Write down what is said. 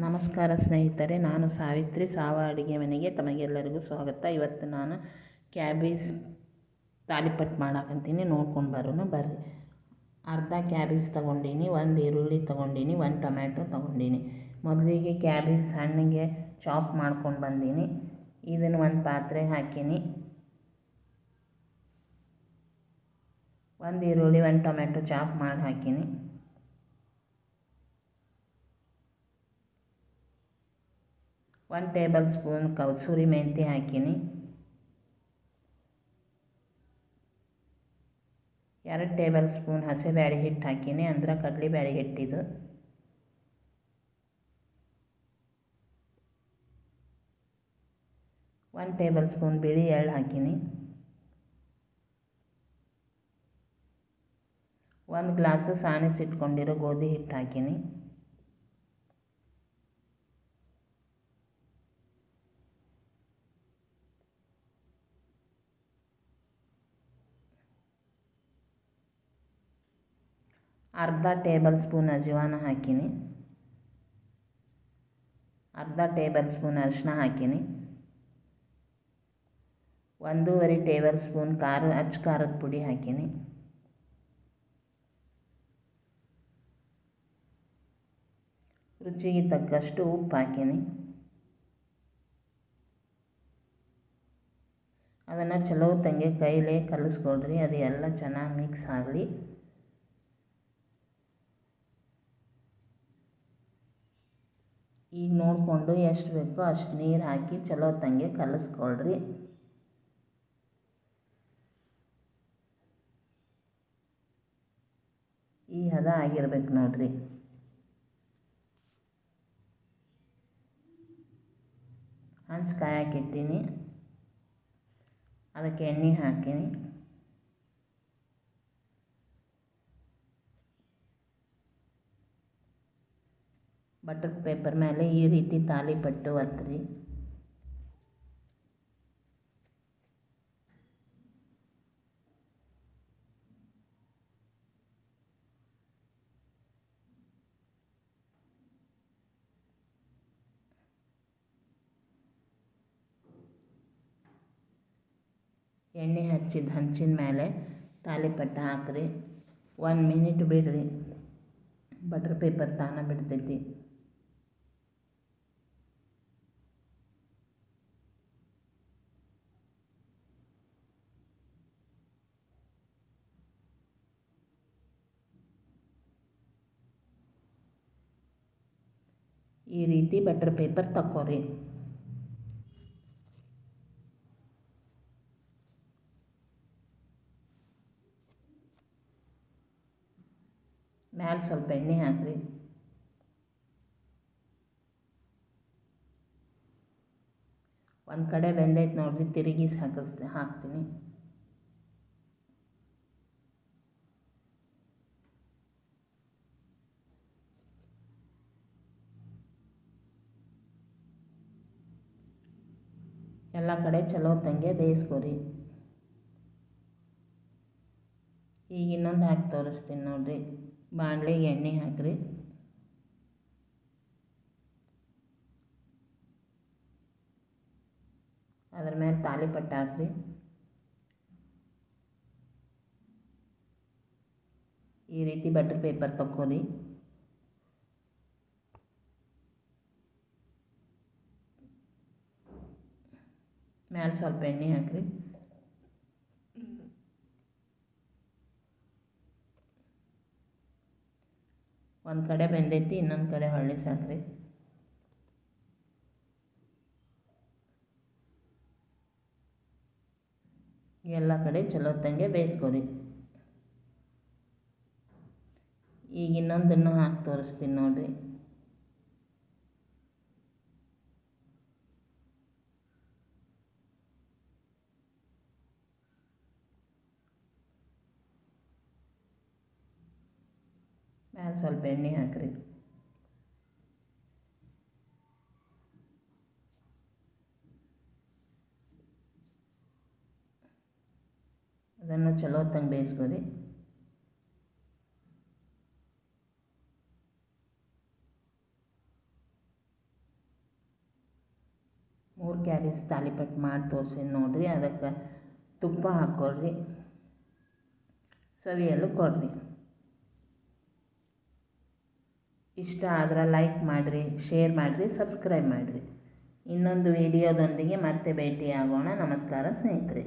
ನಮಸ್ಕಾರ ಸ್ನೇಹಿತರೆ, ನಾನು ಸಾವಿತ್ರಿ ಸಾವ ಅಡುಗೆ ಮನೆಗೆ ತಮಗೆಲ್ಲರಿಗೂ ಸ್ವಾಗತ. ಇವತ್ತು ನಾನು ಕ್ಯಾಬೇಜ್ ತಾಲಿಪಟ್ಟು ಮಾಡಾಕಂತೀನಿ, ನೋಡ್ಕೊಂಡು ಬರೋಣ ಬರ್ರಿ. ಅರ್ಧ ಕ್ಯಾಬೇಜ್ ತೊಗೊಂಡೀನಿ, ಒಂದು ಈರುಳ್ಳಿ ತೊಗೊಂಡೀನಿ, ಒಂದು ಟೊಮ್ಯಾಟೊ ತೊಗೊಂಡೀನಿ. ಮೊದಲಿಗೆ ಕ್ಯಾಬೇಜ್ ಸಣ್ಣಗೆ ಚಾಪ್ ಮಾಡ್ಕೊಂಡು ಬಂದೀನಿ. ಇದನ್ನು ಒಂದು ಪಾತ್ರೆಗೆ ಹಾಕೀನಿ. ಒಂದು ಈರುಳ್ಳಿ ಒಂದು ಟೊಮ್ಯಾಟೊ ಚಾಪ್ ಮಾಡಿ ಹಾಕೀನಿ. 1 ಟೇಬಲ್ ಸ್ಪೂನ್ ಕಸೂರಿ ಮೆಂತ್ಯ ಹಾಕೀನಿ. 2 ಟೇಬಲ್ ಸ್ಪೂನ್ ಹಸಿಬೇಳೆ ಹಿಟ್ಟು ಹಾಕೀನಿ, ಅಂದ್ರೆ ಕಡಲೆಬೇಳೆ ಹಿಟ್ಟಿದು. 1 ಟೇಬಲ್ ಸ್ಪೂನ್ ಬಿಳಿ ಎಳ್ಳು ಹಾಕೀನಿ. 1 ಗ್ಲಾಸು ಸಾಣಿಸಿಟ್ಕೊಂಡಿರೋ ಗೋಧಿ ಹಿಟ್ಟು ಹಾಕೀನಿ. ಅರ್ಧ ಟೇಬಲ್ ಸ್ಪೂನ್ ಅಜವಾನ ಹಾಕೀನಿ. ಅರ್ಧ ಟೇಬಲ್ ಸ್ಪೂನ್ ಅರಿಶಿನ ಹಾಕೀನಿ. 1.5 ಟೇಬಲ್ ಸ್ಪೂನ್ ಅಚ್ಚ ಖಾರದ ಪುಡಿ ಹಾಕೀನಿ. ರುಚಿಗೆ ತಕ್ಕಷ್ಟು ಉಪ್ಪು ಹಾಕೀನಿ. ಅದನ್ನು ಚಲೋ ತಂಗೆ ಕೈಲೇ ಕಲಿಸ್ಕೊಳ್ರಿ, ಅದು ಎಲ್ಲ ಚೆನ್ನಾಗಿ ಮಿಕ್ಸ್ ಆಗಲಿ. ಈಗ ನೋಡಿಕೊಂಡು ಎಷ್ಟು ಬೇಕೋ ಅಷ್ಟು ನೀರು ಹಾಕಿ ಚಲೋ ತಂಗೆ ಕಲಿಸ್ಕೊಳ್ರಿ. ಈ ಹದ ಆಗಿರ್ಬೇಕು ನೋಡ್ರಿ. ಹಂಚು ಕಾಯಕ್ಕಿಟ್ಟೀನಿ, ಅದಕ್ಕೆ ಎಣ್ಣೆ ಹಾಕೀನಿ. ಬಟರ್ ಪೇಪರ್ ಮೇಲೆ ಈ ರೀತಿ ತಾಲಿಪಟ್ಟು ಒತ್ತಿರಿ. ಎಣ್ಣೆ ಹಚ್ಚಿದ ಹಂಚಿನ ಮೇಲೆ ತಾಲಿಪಟ್ಟು ಹಾಕ್ರಿ. 1 ಮಿನಿಟ್ ಬಿಡ್ರಿ, ಬಟರ್ ಪೇಪರ್ ತಾನ ಬಿಡ್ತೈತಿ. ಈ ರೀತಿ ಬಟರ್ ಪೇಪರ್ ತಕ್ಕೋರಿ. ಮ್ಯಾಲೆ ಸ್ವಲ್ಪ ಎಣ್ಣೆ ಹಾಕ್ರಿ. ಒಂದು ಕಡೆ ಬೆಂದೈತೆ ನೋಡ್ರಿ, ತಿರುಗಿ ಹಾಕ್ತೀನಿ. ಎಲ್ಲ ಕಡೆ ಚಲೋ ತಂಗೆ ಬೇಯಿಸ್ಕೊರಿ. ಈಗ ಇನ್ನೊಂದು ಹಾಕಿ ತೋರಿಸ್ತೀನಿ ನೋಡ್ರಿ. ಬಾಣಲೆಗೆ ಎಣ್ಣೆ ಹಾಕ್ರಿ. ಅದ್ರ ಮೇಲೆ ತಾಲಿಪಟ್ಟು ಹಾಕ್ರಿ. ಈ ರೀತಿ ಬಟರ್ ಪೇಪರ್ ತಕ್ಕೊರಿ. ಮ್ಯಾಲೆ ಸ್ವಲ್ಪ ಎಣ್ಣೆ ಹಾಕ್ರಿ. ಒಂದು ಕಡೆ ಬೆಂದೈತಿ, ಇನ್ನೊಂದು ಕಡೆ ಹೊಳ್ಳಿ ಸಾಕ್ರಿ. ಎಲ್ಲ ಕಡೆ ಚಲೋ ತಂಗೆ ಬೇಯಿಸ್ಕೊರಿ. ಈಗ ಇನ್ನೊಂದನ್ನು ಹಾಕಿ ತೋರಿಸ್ತೀನಿ ನೋಡ್ರಿ. ಮ್ಯಾಲೆ ಸ್ವಲ್ಪ ಎಣ್ಣೆ ಹಾಕ್ರಿ. ಅದನ್ನು ಚಲೋ ತಂಗೆ ಬೇಯಿಸ್ಕೊರಿ. ಕ್ಯಾಬೇಜ್ ತಾಲಿಪಟ್ಟು ಮಾಡಿ ತೋರಿಸಿ ನೋಡಿರಿ. ಅದಕ್ಕೆ ತುಪ್ಪ ಹಾಕ್ಕೊಳ್ರಿ, ಸವಿಯಲು ಕೊಡ್ರಿ. ಇಷ್ಟ ಆದ್ರೆ ಲೈಕ್ ಮಾಡಿರಿ, ಶೇರ್ ಮಾಡಿರಿ, ಸಬ್ಸ್ಕ್ರೈಬ್ ಮಾಡಿರಿ. ಇನ್ನೊಂದು ವಿಡಿಯೋದೊಂದಿಗೆ ಮತ್ತೆ ಭೇಟಿಯಾಗೋಣ. ನಮಸ್ಕಾರ ಸ್ನೇಹಿತರೆ.